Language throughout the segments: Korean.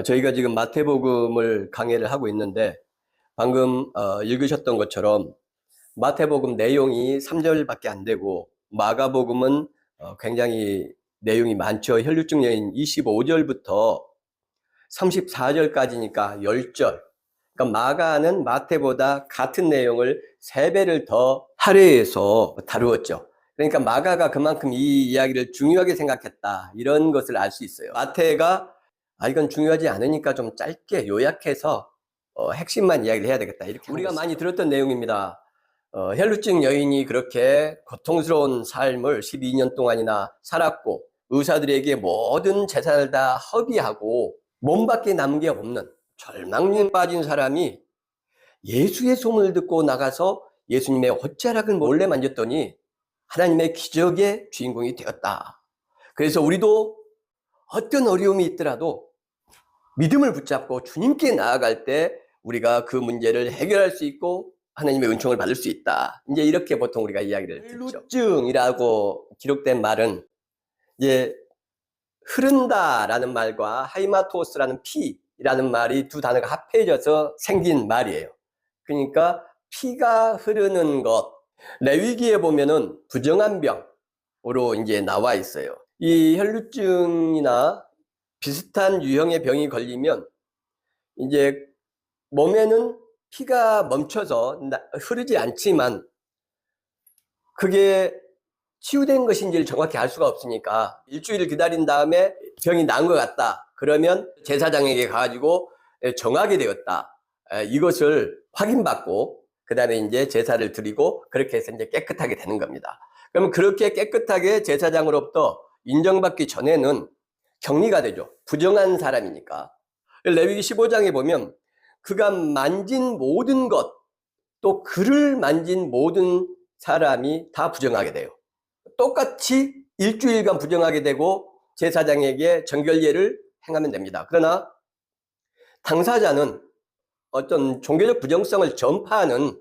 저희가 지금 마태복음을 강해를 하고 있는데 방금 읽으셨던 것처럼 마태복음 내용이 3절밖에 안 되고 마가복음은 굉장히 내용이 많죠. 혈루증 여인 25절부터 34절까지니까 10절. 그러니까 마가는 마태보다 같은 내용을 3배를 더 할애해서 다루었죠. 그러니까 마가가 그만큼 이 이야기를 중요하게 생각했다, 이런 것을 알 수 있어요. 마태가 이건 중요하지 않으니까 좀 짧게 요약해서 핵심만 이야기를 해야 되겠다, 이렇게 우리가 많이 들었던 내용입니다. 혈루증 여인이 그렇게 고통스러운 삶을 12년 동안이나 살았고 의사들에게 모든 재산을 다 허비하고 몸밖에 남은 게 없는 절망에 빠진 사람이 예수의 소문을 듣고 나가서 예수님의 옷자락을 몰래 만졌더니 하나님의 기적의 주인공이 되었다. 그래서 우리도 어떤 어려움이 있더라도 믿음을 붙잡고 주님께 나아갈 때 우리가 그 문제를 해결할 수 있고 하나님의 은총을 받을 수 있다. 이제 이렇게 보통 우리가 이야기를 듣죠. 혈루증이라고 기록된 말은 이제 흐른다라는 말과 하이마토스라는 피라는 말이 두 단어가 합해져서 생긴 말이에요. 그러니까 피가 흐르는 것. 레위기에 보면은 부정한 병으로 이제 나와 있어요. 이 혈루증이나 비슷한 유형의 병이 걸리면 이제 몸에는 피가 멈춰서 흐르지 않지만 그게 치유된 것인지를 정확히 알 수가 없으니까 일주일을 기다린 다음에 병이 나은 것 같다, 그러면 제사장에게 가가지고 정하게 되었다, 이것을 확인받고 그 다음에 이제 제사를 드리고 그렇게 해서 이제 깨끗하게 되는 겁니다. 그러면 그렇게 깨끗하게 제사장으로부터 인정받기 전에는 격리가 되죠. 부정한 사람이니까. 레위기 15장에 보면 그가 만진 모든 것, 또 그를 만진 모든 사람이 다 부정하게 돼요. 똑같이 일주일간 부정하게 되고 제사장에게 정결례를 행하면 됩니다. 그러나 당사자는 어떤 종교적 부정성을 전파하는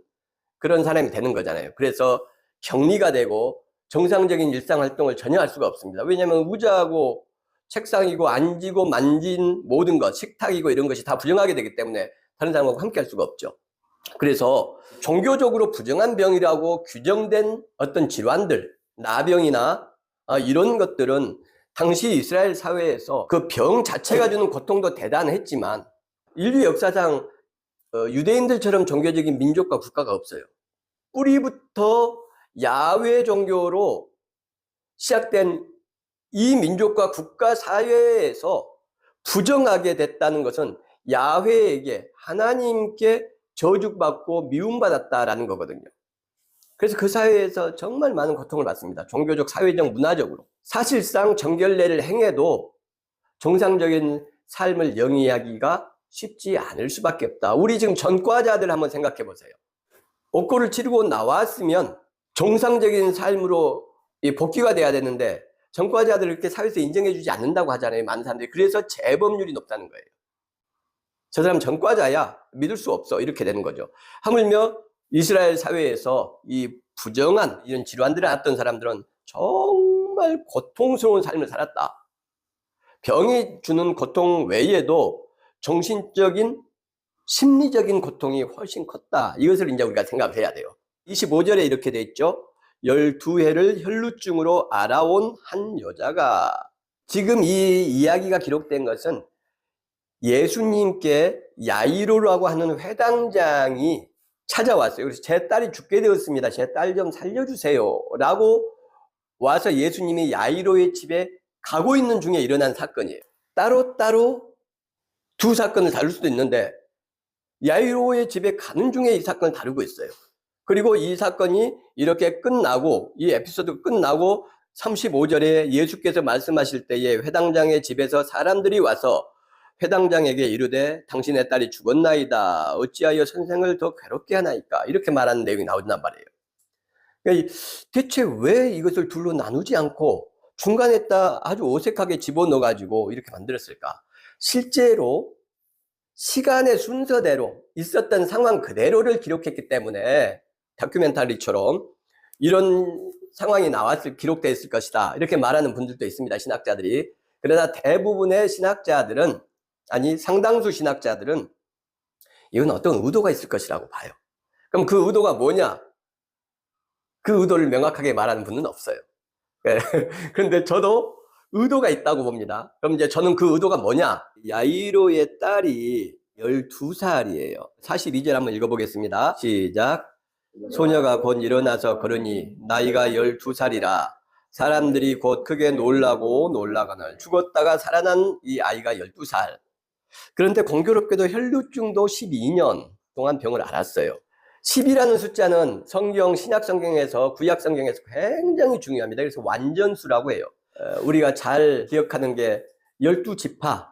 그런 사람이 되는 거잖아요. 그래서 격리가 되고 정상적인 일상활동을 전혀 할 수가 없습니다. 왜냐하면 의자하고 책상이고 앉고 만진 모든 것, 식탁이고 이런 것이 다 부정하게 되기 때문에 다른 사람하고 함께 할 수가 없죠. 그래서 종교적으로 부정한 병이라고 규정된 어떤 질환들, 나병이나 이런 것들은 당시 이스라엘 사회에서 그 병 자체가 주는 고통도 대단했지만 인류 역사상 유대인들처럼 종교적인 민족과 국가가 없어요. 뿌리부터 야훼 종교로 시작된 이 민족과 국가 사회에서 부정하게 됐다는 것은 야훼에게, 하나님께 저주받고 미움받았다라는 거거든요. 그래서 그 사회에서 정말 많은 고통을 받습니다. 종교적, 사회적, 문화적으로. 사실상 정결례를 행해도 정상적인 삶을 영위하기가 쉽지 않을 수밖에 없다. 우리 지금 전과자들 한번 생각해 보세요. 옥고를 치르고 나왔으면 정상적인 삶으로 복귀가 돼야 되는데 전과자들을 이렇게 사회에서 인정해 주지 않는다고 하잖아요, 많은 사람들이. 그래서 재범률이 높다는 거예요. 저 사람 전과자야, 믿을 수 없어, 이렇게 되는 거죠. 하물며 이스라엘 사회에서 이 부정한 이런 질환들을 앓았던 사람들은 정말 고통스러운 삶을 살았다. 병이 주는 고통 외에도 정신적인, 심리적인 고통이 훨씬 컸다. 이것을 이제 우리가 생각을 해야 돼요. 25절에 이렇게 돼 있죠. 12해를 혈루증으로 앓아온 한 여자가. 지금 이 이야기가 기록된 것은 예수님께 야이로라고 하는 회당장이 찾아왔어요. 그래서 제 딸이 죽게 되었습니다. 제 딸 좀 살려주세요 라고 와서 예수님이 야이로의 집에 가고 있는 중에 일어난 사건이에요. 따로따로 두 사건을 다룰 수도 있는데 야이로의 집에 가는 중에 이 사건을 다루고 있어요. 그리고 이 사건이 이렇게 끝나고, 이 에피소드가 끝나고 35절에 예수께서 말씀하실 때에 회당장의 집에서 사람들이 와서 회당장에게 이르되 당신의 딸이 죽었나이다. 어찌하여 선생을 더 괴롭게 하나이까? 이렇게 말하는 내용이 나온단 말이에요. 그러니까 대체 왜 이것을 둘로 나누지 않고 중간에다 아주 어색하게 집어넣어가지고 이렇게 만들었을까? 실제로 시간의 순서대로 있었던 상황 그대로를 기록했기 때문에 다큐멘터리처럼 이런 상황이 기록되어 있을 것이다, 이렇게 말하는 분들도 있습니다, 신학자들이. 그러나 대부분의 신학자들은 아니 상당수 신학자들은 이건 어떤 의도가 있을 것이라고 봐요. 그럼 그 의도가 뭐냐? 그 의도를 명확하게 말하는 분은 없어요. 예. 그런데 저도 의도가 있다고 봅니다. 그럼 이제 저는 그 의도가 뭐냐? 야이로의 딸이 12살이에요. 42절 한번 읽어보겠습니다. 시작. 소녀가 곧 일어나서 걸으니 나이가 12살이라 사람들이 곧 크게 놀라고 놀라거늘 죽었다가 살아난 이 아이가 12살. 그런데 공교롭게도 혈루증도 12년 동안 병을 앓았어요. 10이라는 숫자는 성경, 신약 성경에서, 구약 성경에서 굉장히 중요합니다. 그래서 완전수라고 해요. 우리가 잘 기억하는 게 12지파,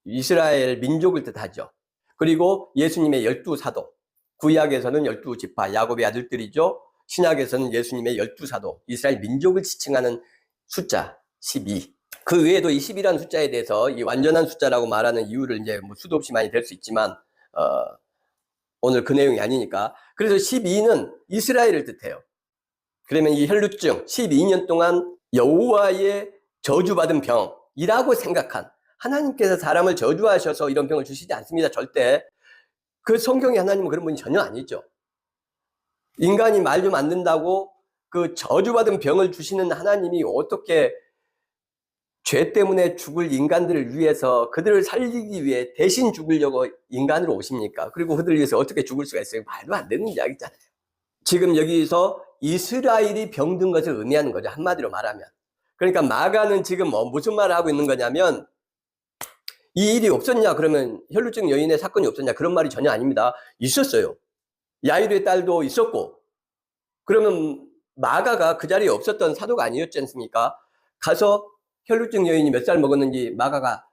이스라엘 민족을 뜻하죠. 그리고 예수님의 12사도, 구약에서는 12지파, 야곱의 아들들이죠. 신약에서는 예수님의 12사도, 이스라엘 민족을 지칭하는 숫자 12. 그 외에도 이 10이라는 숫자에 대해서 이 완전한 숫자라고 말하는 이유를 이제 뭐 수도 없이 많이 될 수 있지만, 오늘 그 내용이 아니니까. 그래서 12는 이스라엘을 뜻해요. 그러면 이 혈루증 12년 동안 여호와의 저주받은 병이라고 생각한, 하나님께서 사람을 저주하셔서 이런 병을 주시지 않습니다. 절대. 그 성경에 하나님은 그런 분이 전혀 아니죠. 인간이 말 좀 안 듣는다고 그 저주받은 병을 주시는 하나님이 어떻게 죄 때문에 죽을 인간들을 위해서 그들을 살리기 위해 대신 죽으려고 인간으로 오십니까? 그리고 그들을 위해서 어떻게 죽을 수가 있어요? 말도 안 되는 이야기잖아요. 지금 여기서 이스라엘이 병든 것을 의미하는 거죠. 한마디로 말하면. 그러니까 마가는 지금 무슨 말을 하고 있는 거냐면, 이 일이 없었냐? 그러면 혈루증 여인의 사건이 없었냐? 그런 말이 전혀 아닙니다. 있었어요. 야이로의 딸도 있었고, 그러면 마가가 그 자리에 없었던 사도가 아니었지 않습니까? 가서 혈루증 여인이 몇 살 먹었는지 마가가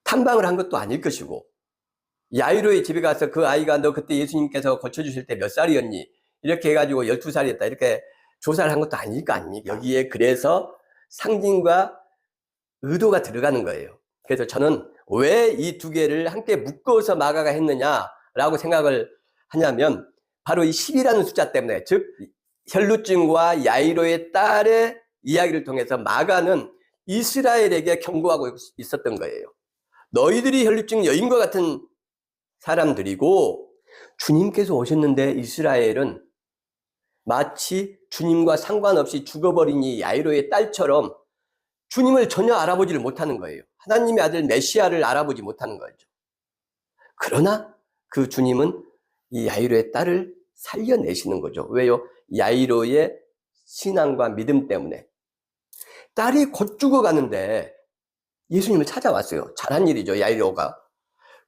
탐방을 한 것도 아닐 것이고, 야이로의 집에 가서 그 아이가 너 그때 예수님께서 고쳐주실 때 몇 살이었니? 이렇게 해가지고 12살이었다. 이렇게 조사를 한 것도 아닐 거 아닙니까? 여기에 그래서 상징과 의도가 들어가는 거예요. 그래서 저는 왜 이 두 개를 함께 묶어서 마가가 했느냐라고 생각을 하냐면, 바로 이 10이라는 숫자 때문에, 즉 혈루증과 야이로의 딸의 이야기를 통해서 마가는 이스라엘에게 경고하고 있었던 거예요. 너희들이 혈루증 여인과 같은 사람들이고, 주님께서 오셨는데 이스라엘은 마치 주님과 상관없이 죽어버린 이 야이로의 딸처럼 주님을 전혀 알아보지를 못하는 거예요. 하나님의 아들 메시아를 알아보지 못하는 거죠. 그러나 그 주님은 이 야이로의 딸을 살려내시는 거죠. 왜요? 야이로의 신앙과 믿음 때문에. 딸이 곧 죽어가는데 예수님을 찾아왔어요. 잘한 일이죠, 야이로가.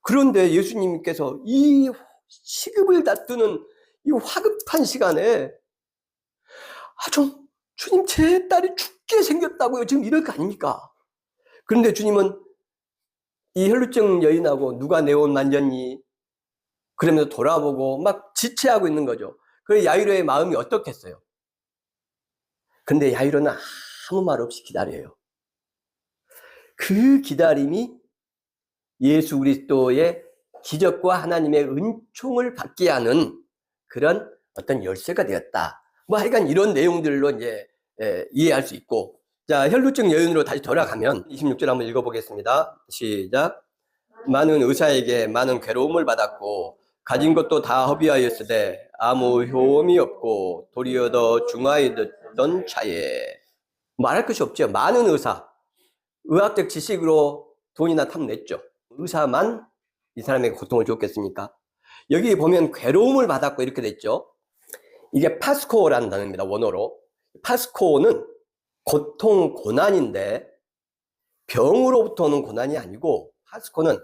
그런데 예수님께서 이 시급을 다투는 이 화급한 시간에 주님 제 딸이 죽게 생겼다고요. 지금 이럴 거 아닙니까? 그런데 주님은 이 혈루증 여인하고 누가 내 옷 만졌니? 그러면서 돌아보고 막 지체하고 있는 거죠. 그래서 야이로의 마음이 어떻겠어요? 근데 야이로는 아무 말 없이 기다려요. 그 기다림이 예수 그리스도의 기적과 하나님의 은총을 받게 하는 그런 어떤 열쇠가 되었다. 뭐 하여간 이런 내용들로 이제 이해할 수 있고. 자, 혈루증 여인으로 다시 돌아가면 26절 한번 읽어보겠습니다. 시작. 많은 의사에게 많은 괴로움을 받았고 가진 것도 다 허비하였으되 아무 효험이 없고 도리어 더 중하여졌던 차에. 말할 것이 없죠. 많은 의사, 의학적 지식으로 돈이나 탐냈죠. 의사만 이 사람에게 고통을 줬겠습니까? 여기 보면 괴로움을 받았고 이렇게 됐죠. 이게 파스코라는 단어입니다. 원어로. 파스코는 고통, 고난인데 병으로부터 오는 고난이 아니고, 파스코는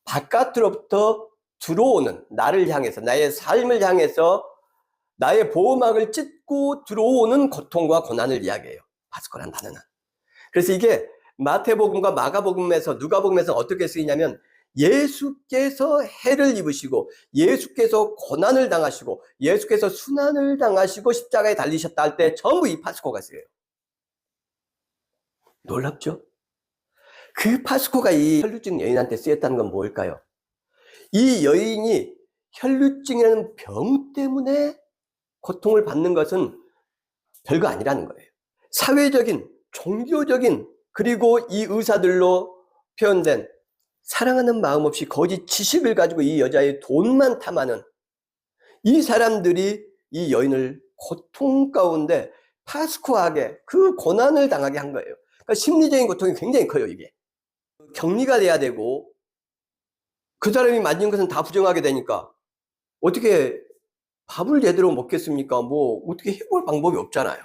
바깥으로부터 들어오는, 나를 향해서, 나의 삶을 향해서 나의 보호막을 찢고 들어오는 고통과 고난을 이야기해요. 파스코라는 단어는. 그래서 이게 마태복음과 마가복음에서, 누가복음에서 어떻게 쓰이냐면, 예수께서 해를 입으시고 예수께서 고난을 당하시고 예수께서 순환을 당하시고 십자가에 달리셨다 할 때 전부 이 파스코가 쓰여요. 놀랍죠? 그 파스코가 이 혈루증 여인한테 쓰였다는 건 뭘까요? 이 여인이 혈루증이라는 병 때문에 고통을 받는 것은 별거 아니라는 거예요. 사회적인, 종교적인, 그리고 이 의사들로 표현된 사랑하는 마음 없이 거짓 지식을 가지고 이 여자의 돈만 탐하는 이 사람들이 이 여인을 고통 가운데 파스코하게 그 고난을 당하게 한 거예요. 그러니까 심리적인 고통이 굉장히 커요, 이게. 격리가 돼야 되고, 그 사람이 만진 것은 다 부정하게 되니까, 어떻게 밥을 제대로 먹겠습니까? 뭐, 어떻게 해볼 방법이 없잖아요.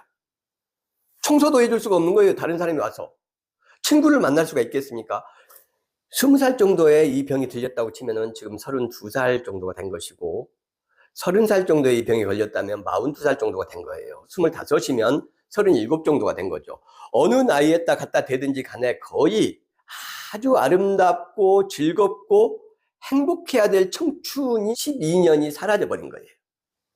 청소도 해줄 수가 없는 거예요, 다른 사람이 와서. 친구를 만날 수가 있겠습니까? 20살 정도에 이 병이 들렸다고 치면은 지금 32살 정도가 된 것이고, 30살 정도에 이 병이 걸렸다면 42살 정도가 된 거예요. 25이면 37 정도가 된 거죠. 어느 나이에다 갖다 대든지 간에 거의 아주 아름답고 즐겁고 행복해야 될 청춘이 12년이 사라져버린 거예요.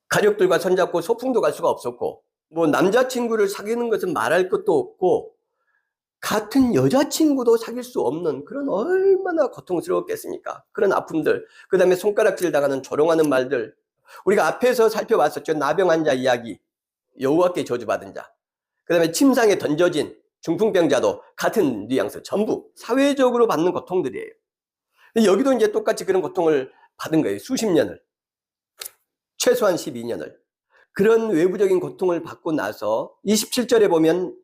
가족들과 손잡고 소풍도 갈 수가 없었고, 뭐 남자친구를 사귀는 것은 말할 것도 없고, 같은 여자친구도 사귈 수 없는 그런 얼마나 고통스러웠겠습니까? 그런 아픔들, 그 다음에 손가락질 당하는 조롱하는 말들, 우리가 앞에서 살펴봤었죠. 나병 환자 이야기, 여호와께 저주받은 자, 그 다음에 침상에 던져진 중풍병자도 같은 뉘앙스, 전부 사회적으로 받는 고통들이에요. 여기도 이제 똑같이 그런 고통을 받은 거예요. 수십 년을, 최소한 12년을. 그런 외부적인 고통을 받고 나서 27절에 보면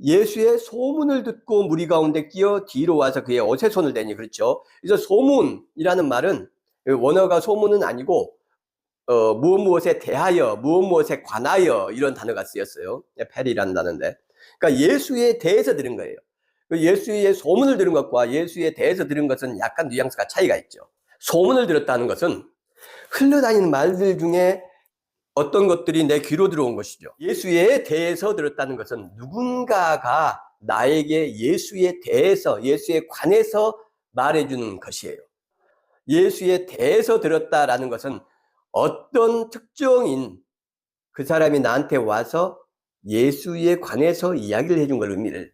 예수의 소문을 듣고 무리 가운데 끼어 뒤로 와서 그의 옷에 손을 대니, 그렇죠. 그래서 소문이라는 말은 원어가 소문은 아니고 무엇에 대하여, 무엇에 관하여 이런 단어가 쓰였어요. 페리라는 단어인데, 그러니까 예수에 대해서 들은 거예요. 예수의 소문을 들은 것과 예수에 대해서 들은 것은 약간 뉘앙스가 차이가 있죠. 소문을 들었다는 것은 흘러다니는 말들 중에 어떤 것들이 내 귀로 들어온 것이죠. 예수에 대해서 들었다는 것은 누군가가 나에게 예수에 대해서, 예수에 관해서 말해주는 것이에요. 예수에 대해서 들었다라는 것은 어떤 특정인 그 사람이 나한테 와서 예수에 관해서 이야기를 해준 걸 의미를,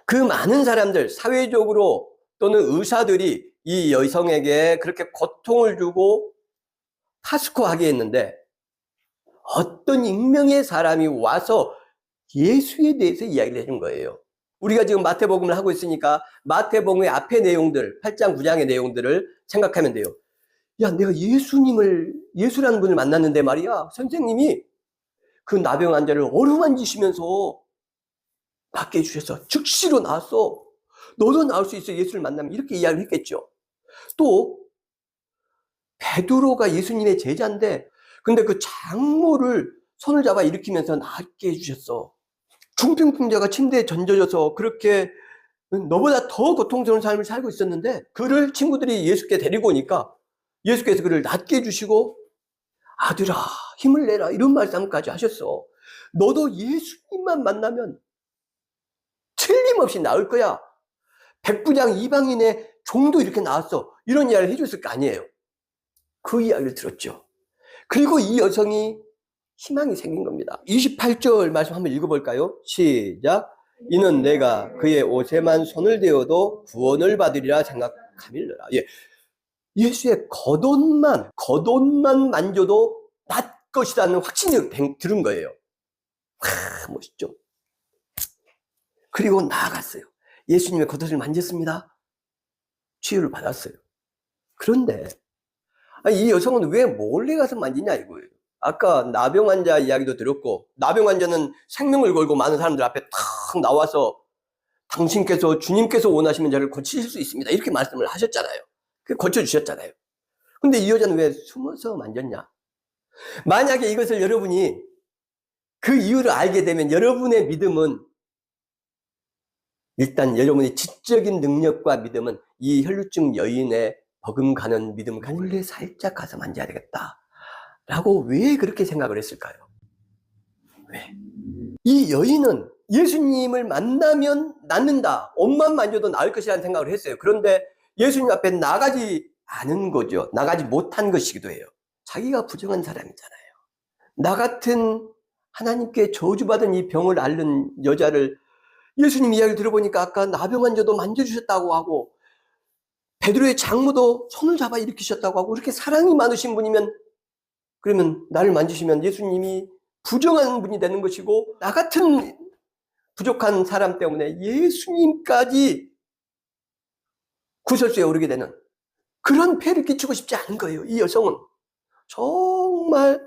그 많은 사람들, 사회적으로 또는 의사들이 이 여성에게 그렇게 고통을 주고 파스코하게 했는데, 어떤 익명의 사람이 와서 예수에 대해서 이야기를 해준 거예요. 우리가 지금 마태복음을 하고 있으니까 마태복음의 앞의 내용들, 8장 9장의 내용들을 생각하면 돼요. 야, 내가 예수라는 분을 만났는데 말이야, 선생님이 그 나병 환자를 어루만지시면서 낫게 해주셔서 즉시로 나았어. 너도 나을 수 있어, 예수를 만나면. 이렇게 이야기를 했겠죠. 또 베드로가 예수님의 제자인데, 근데 그 장모를 손을 잡아 일으키면서 낫게 해주셨어. 중풍병자가 침대에 던져져서 그렇게 너보다 더 고통스러운 삶을 살고 있었는데, 그를 친구들이 예수께 데리고 오니까 예수께서 그를 낫게 해주시고, 아들아 힘을 내라, 이런 말씀까지 하셨어. 너도 예수님만 만나면 틀림없이 나을 거야. 백부장 이방인의 종도 이렇게 나왔어. 이런 이야기를 해줬을 거 아니에요. 그 이야기를 들었죠. 그리고 이 여성이 희망이 생긴 겁니다. 28절 말씀 한번 읽어볼까요? 시작. 이는 내가 그의 옷에만 손을 대어도 구원을 받으리라 생각함일러라. 예. 예수의 겉옷만 만져도 낫 것이라는 확신이 들은 거예요. 멋있죠? 그리고 나아갔어요. 예수님의 겉옷을 만졌습니다. 치유를 받았어요. 그런데 이 여성은 왜 몰래 가서 만지냐 이거예요. 아까 나병 환자 이야기도 들었고, 나병 환자는 생명을 걸고 많은 사람들 앞에 탁 나와서 주님께서 원하시면 저를 고치실 수 있습니다, 이렇게 말씀을 하셨잖아요. 고쳐주셨잖아요. 근데 이 여자는 왜 숨어서 만졌냐? 만약에 이것을 여러분이 그 이유를 알게 되면 여러분의 믿음은, 일단 여러분의 지적인 능력과 믿음은 이 혈루증 여인의 버금가는 믿음을 가지고 몰래 살짝 가서 만져야 되겠다 라고 왜 그렇게 생각을 했을까요? 왜? 이 여인은 예수님을 만나면 낫는다, 옷만 만져도 나을 것이라는 생각을 했어요. 그런데 예수님 앞에 나가지 않은 거죠. 나가지 못한 것이기도 해요. 자기가 부정한 사람이잖아요. 나 같은 하나님께 저주받은 이 병을 앓는 여자를 예수님 이야기를 들어보니까 아까 나병 환자도 만져주셨다고 하고, 베드로의 장모도 손을 잡아 일으키셨다고 하고, 그렇게 사랑이 많으신 분이면, 그러면 나를 만지시면 예수님이 부정한 분이 되는 것이고, 나 같은 부족한 사람 때문에 예수님까지 구설수에 오르게 되는 그런 폐를 끼치고 싶지 않은 거예요. 이 여성은 정말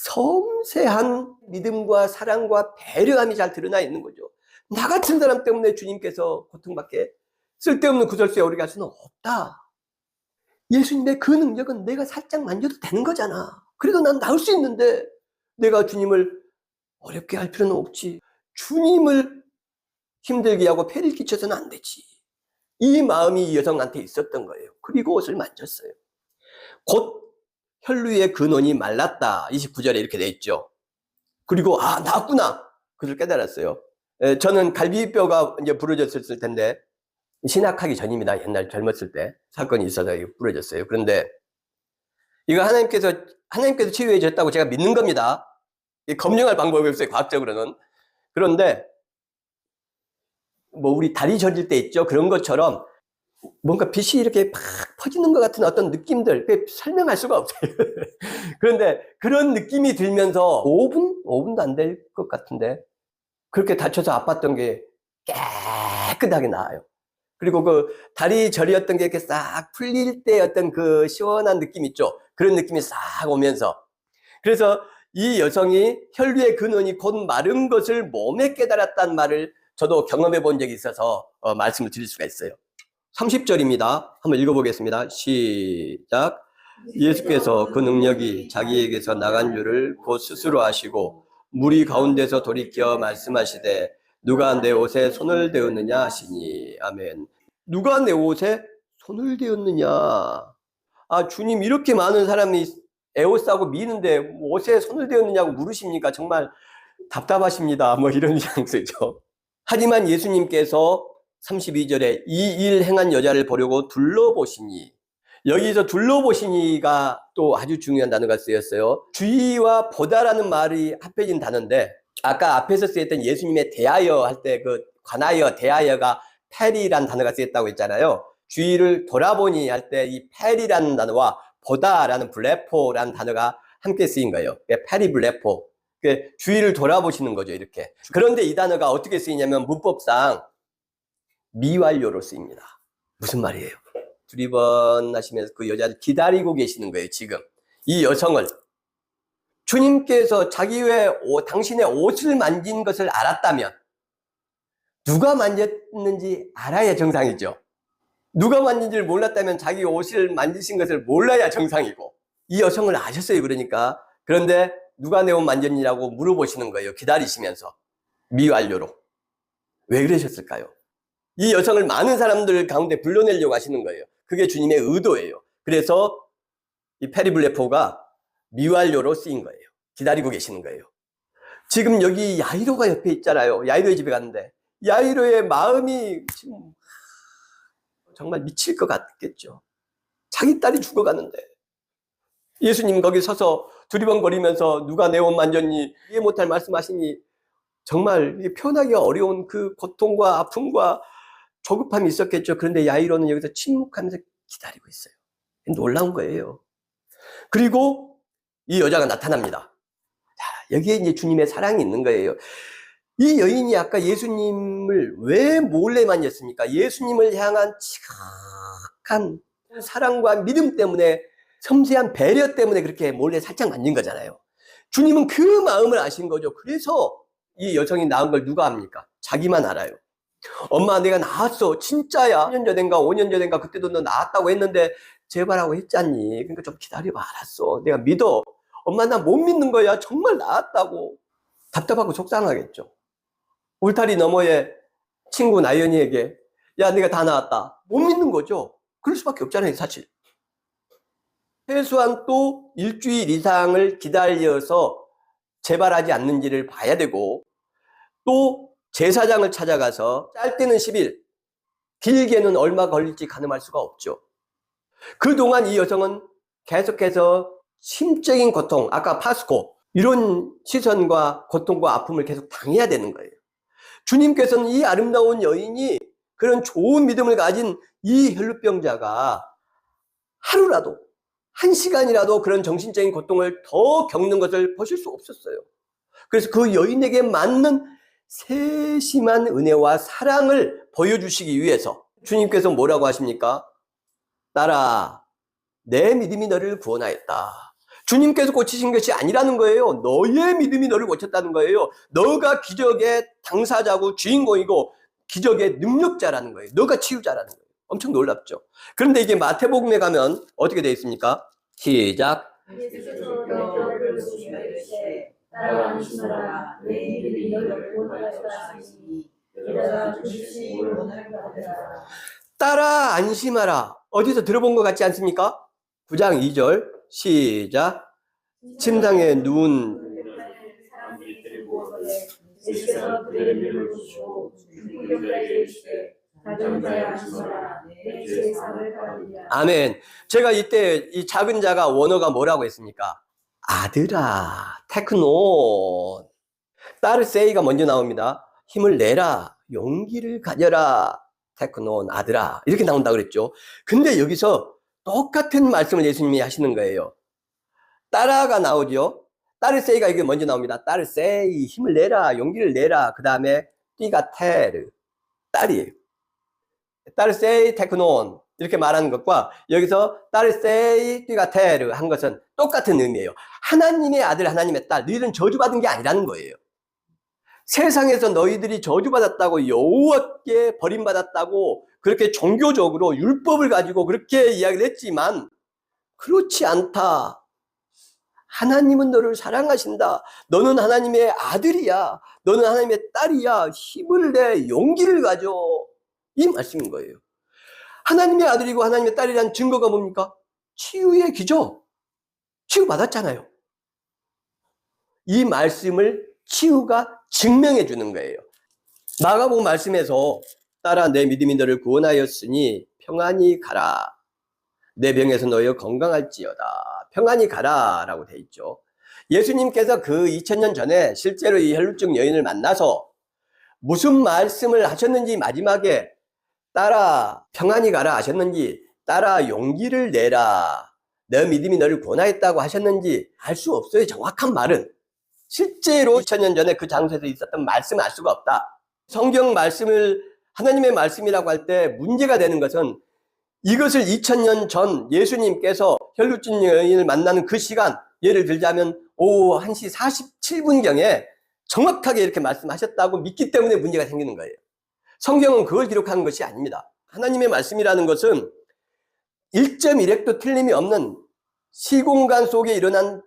섬세한 믿음과 사랑과 배려함이 잘 드러나 있는 거죠. 나 같은 사람 때문에 주님께서 고통받게 쓸데없는 구설수에 오르게 할 수는 없다. 예수님의 그 능력은 내가 살짝 만져도 되는 거잖아. 그래도 난 나을 수 있는데 내가 주님을 어렵게 할 필요는 없지. 주님을 힘들게 하고 폐를 끼쳐서는 안 되지. 이 마음이 이 여성한테 있었던 거예요. 그리고 옷을 만졌어요. 곧 혈루의 근원이 말랐다. 29절에 이렇게 돼 있죠. 그리고 나았구나. 그걸 깨달았어요. 저는 갈비뼈가 이제 부러졌을 텐데 신학하기 전입니다. 옛날 젊었을 때 사건이 있어서 부러졌어요. 그런데 이거 하나님께서 치유해 줬다고 제가 믿는 겁니다. 검증할 방법이 없어요. 과학적으로는. 그런데 뭐 우리 다리 저릴 때 있죠. 그런 것처럼 뭔가 빛이 이렇게 팍 퍼지는 것 같은 어떤 느낌들, 설명할 수가 없어요. 그런데 그런 느낌이 들면서 5분도 안 될 것 같은데 그렇게 다쳐서 아팠던 게 깨끗하게 나아요. 그리고 그 다리 저리었던 게 이렇게 싹 풀릴 때 어떤 그 시원한 느낌 있죠. 그런 느낌이 싹 오면서, 그래서 이 여성이 혈류의 근원이 곧 마른 것을 몸에 깨달았다는 말을 저도 경험해 본 적이 있어서 말씀을 드릴 수가 있어요. 30절입니다. 한번 읽어보겠습니다. 시작. 예수께서 그 능력이 자기에게서 나간 줄을 곧 스스로 아시고 무리 가운데서 돌이켜 말씀하시되 누가 내 옷에 손을 대었느냐 하시니. 아멘. 누가 내 옷에 손을 대었느냐. 주님, 이렇게 많은 사람이 에옷 사고 미는데 옷에 손을 대었느냐고 물으십니까? 정말 답답하십니다. 뭐 이런 뉘앙스죠. 하지만 예수님께서 32절에 이 일 행한 여자를 보려고 둘러보시니, 여기서 둘러보시니가 또 아주 중요한 단어가 쓰였어요. 주의와 보다라는 말이 합해진 단어인데, 아까 앞에서 쓰였던 예수님의 대하여 할 때 그 관하여, 대하여가 페리라는 단어가 쓰였다고 했잖아요. 주의를 돌아보니 할 때 이 페리라는 단어와 보다라는 블레포라는 단어가 함께 쓰인 거예요. 페리 블레포. 주의를 돌아보시는 거죠, 이렇게. 그런데 이 단어가 어떻게 쓰이냐면 문법상 미완료로 쓰입니다. 무슨 말이에요? 두리번 하시면서 그 여자를 기다리고 계시는 거예요, 지금. 이 여성을. 주님께서 당신의 옷을 만진 것을 알았다면, 누가 만졌는지 알아야 정상이죠. 누가 만진지를 몰랐다면 자기 옷을 만지신 것을 몰라야 정상이고, 이 여성을 아셨어요, 그러니까. 그런데 누가 내 옷 만졌냐고 물어보시는 거예요, 기다리시면서. 미완료로. 왜 그러셨을까요? 이 여성을 많은 사람들 가운데 불러내려고 하시는 거예요. 그게 주님의 의도예요. 그래서 이 페리블레포가 미완료로 쓰인 거예요. 기다리고 계시는 거예요. 지금 여기 야이로가 옆에 있잖아요. 야이로의 집에 갔는데 야이로의 마음이 지금 정말 미칠 것 같겠죠. 자기 딸이 죽어가는데 예수님 거기 서서 두리번거리면서 누가 내 옷 만졌니? 이해 못할 말씀하시니 정말 표현하기가 어려운 그 고통과 아픔과 조급함이 있었겠죠. 그런데 야이로는 여기서 침묵하면서 기다리고 있어요. 놀라운 거예요. 그리고 이 여자가 나타납니다. 자, 여기에 이제 주님의 사랑이 있는 거예요. 이 여인이 아까 예수님을 왜 몰래 만졌습니까? 예수님을 향한 지각한 사랑과 믿음 때문에, 섬세한 배려 때문에 그렇게 몰래 살짝 만진 거잖아요. 주님은 그 마음을 아신 거죠. 그래서 이 여성이 낳은 걸 누가 압니까? 자기만 알아요. 엄마, 내가 낳았어. 진짜야. 3년 전인가 5년 전인가 그때도 너 낳았다고 했는데 제발하고 했잖니. 그러니까 좀 기다려봐. 알았어. 내가 믿어. 엄마, 나 못 믿는 거야. 정말 낳았다고. 답답하고 속상하겠죠. 울타리 너머에 친구 나연이에게 야, 내가 다 낳았다. 못 믿는 거죠. 그럴 수밖에 없잖아요, 사실. 최소한 또 일주일 이상을 기다려서 재발하지 않는지를 봐야 되고, 또 제사장을 찾아가서 짧게는 10일, 길게는 얼마 걸릴지 가늠할 수가 없죠. 그동안 이 여성은 계속해서 심적인 고통, 아까 파스코, 이런 시선과 고통과 아픔을 계속 당해야 되는 거예요. 주님께서는 이 아름다운 여인이 그런 좋은 믿음을 가진 이 혈루병자가 하루라도, 한 시간이라도 그런 정신적인 고통을 더 겪는 것을 보실 수 없었어요. 그래서 그 여인에게 맞는 세심한 은혜와 사랑을 보여주시기 위해서 주님께서 뭐라고 하십니까? 딸아, 내 믿음이 너를 구원하였다. 주님께서 고치신 것이 아니라는 거예요. 너의 믿음이 너를 고쳤다는 거예요. 너가 기적의 당사자고 주인공이고 기적의 능력자라는 거예요. 너가 치유자라는 거예요. 엄청 놀랍죠. 그런데 이게 마태복음에 가면 어떻게 되어 있습니까? 시작. 예수께서 너를 보시되 따라 안심하라 내 이름이 너를 구원하였다 하시니 이러다 주시니 원하였다. 따라 안심하라. 어디서 들어본 것 같지 않습니까? 9장 2절 시작. 침상에 누운 사람들이 데리고 예수께서 그의 이름을 부시고 죽임자에게 이르시되 작은 자야 안심하라 내 죄의 사함을 받으리라. 아멘. 제가 이때 이 작은 자가 원어가 뭐라고 했습니까? 아들아, 테크논. 딸을 세이가 먼저 나옵니다. 힘을 내라, 용기를 가져라, 테크논, 아들아. 이렇게 나온다 그랬죠. 근데 여기서 똑같은 말씀을 예수님이 하시는 거예요. 따라가 나오죠. 딸을 세이가 이게 먼저 나옵니다. 딸을 세이, 힘을 내라, 용기를 내라. 그 다음에 띠가 테르, 딸이에요. 딸을 세이, 테크논. 이렇게 말하는 것과 여기서 딸을 세이, 띠가 테르 한 것은 똑같은 의미예요. 하나님의 아들, 하나님의 딸, 너희들은 저주받은 게 아니라는 거예요. 세상에서 너희들이 저주받았다고, 여호와께 버림받았다고 그렇게 종교적으로 율법을 가지고 그렇게 이야기를 했지만 그렇지 않다. 하나님은 너를 사랑하신다. 너는 하나님의 아들이야. 너는 하나님의 딸이야. 힘을 내, 용기를 가져. 이 말씀인 거예요. 하나님의 아들이고 하나님의 딸이라는 증거가 뭡니까? 치유의 기적. 치유받았잖아요. 이 말씀을 치유가 증명해 주는 거예요. 마가복음 말씀에서 딸아 내 믿음이 너를 구원하였으니 평안히 가라. 내 병에서 너희가 건강할지어다. 평안히 가라 라고 돼 있죠. 예수님께서 그 2000년 전에 실제로 이 혈루증 여인을 만나서 무슨 말씀을 하셨는지, 마지막에 딸아 평안히 가라 하셨는지, 딸아 용기를 내라, 내 믿음이 너를 구원하였다고 하셨는지 알 수 없어요. 정확한 말은. 실제로 2000년 전에 그 장소에서 있었던 말씀을 알 수가 없다. 성경 말씀을 하나님의 말씀이라고 할 때 문제가 되는 것은 이것을 2000년 전 예수님께서 혈루증 여인을 만나는 그 시간, 예를 들자면 오후 1시 47분경에 정확하게 이렇게 말씀하셨다고 믿기 때문에 문제가 생기는 거예요. 성경은 그걸 기록한 것이 아닙니다. 하나님의 말씀이라는 것은 1.1획도 틀림이 없는 시공간 속에 일어난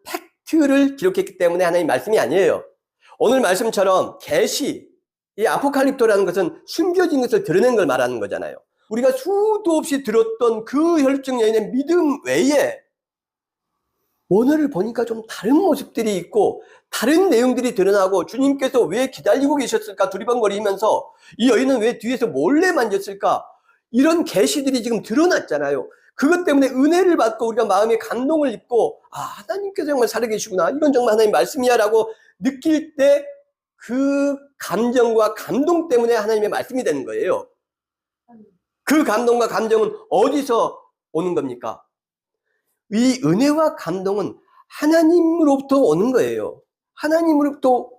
팩트를 기록했기 때문에 하나님의 말씀이 아니에요. 오늘 말씀처럼 계시, 이 아포칼립토라는 것은 숨겨진 것을 드러낸 걸 말하는 거잖아요. 우리가 수도 없이 들었던 그 혈루증 여인의 믿음 외에 오늘을 보니까 좀 다른 모습들이 있고 다른 내용들이 드러나고, 주님께서 왜 기다리고 계셨을까 두리번거리면서 이 여인은 왜 뒤에서 몰래 만졌을까, 이런 계시들이 지금 드러났잖아요. 그것 때문에 은혜를 받고 우리가 마음에 감동을 입고 아 하나님께서 정말 살아계시구나, 이건 정말 하나님 말씀이야 라고 느낄 때 그 감정과 감동 때문에 하나님의 말씀이 되는 거예요. 그 감동과 감정은 어디서 오는 겁니까? 이 은혜와 감동은 하나님으로부터 오는 거예요. 하나님으로부터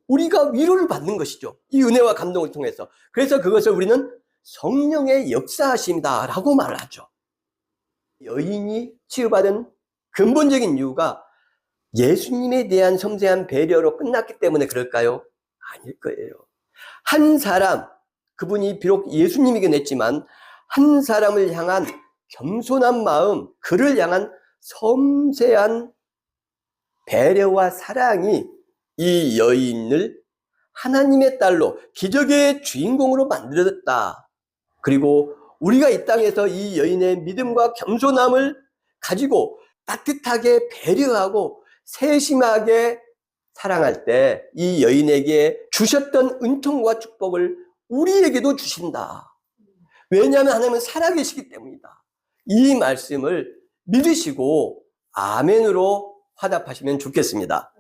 우리가 위로를 받는 것이죠. 이 은혜와 감동을 통해서. 그래서 그것을 우리는 성령의 역사하심이다라고 말을 하죠. 여인이 치유받은 근본적인 이유가 예수님에 대한 섬세한 배려로 끝났기 때문에 그럴까요? 아닐 거예요. 한 사람, 그분이 비록 예수님이긴 했지만 한 사람을 향한 겸손한 마음, 그를 향한 섬세한 배려와 사랑이 이 여인을 하나님의 딸로, 기적의 주인공으로 만들었다. 그리고 우리가 이 땅에서 이 여인의 믿음과 겸손함을 가지고 따뜻하게 배려하고 세심하게 사랑할 때 이 여인에게 주셨던 은총과 축복을 우리에게도 주신다. 왜냐하면 하나님은 살아계시기 때문이다. 이 말씀을 믿으시고 아멘으로 화답하시면 좋겠습니다.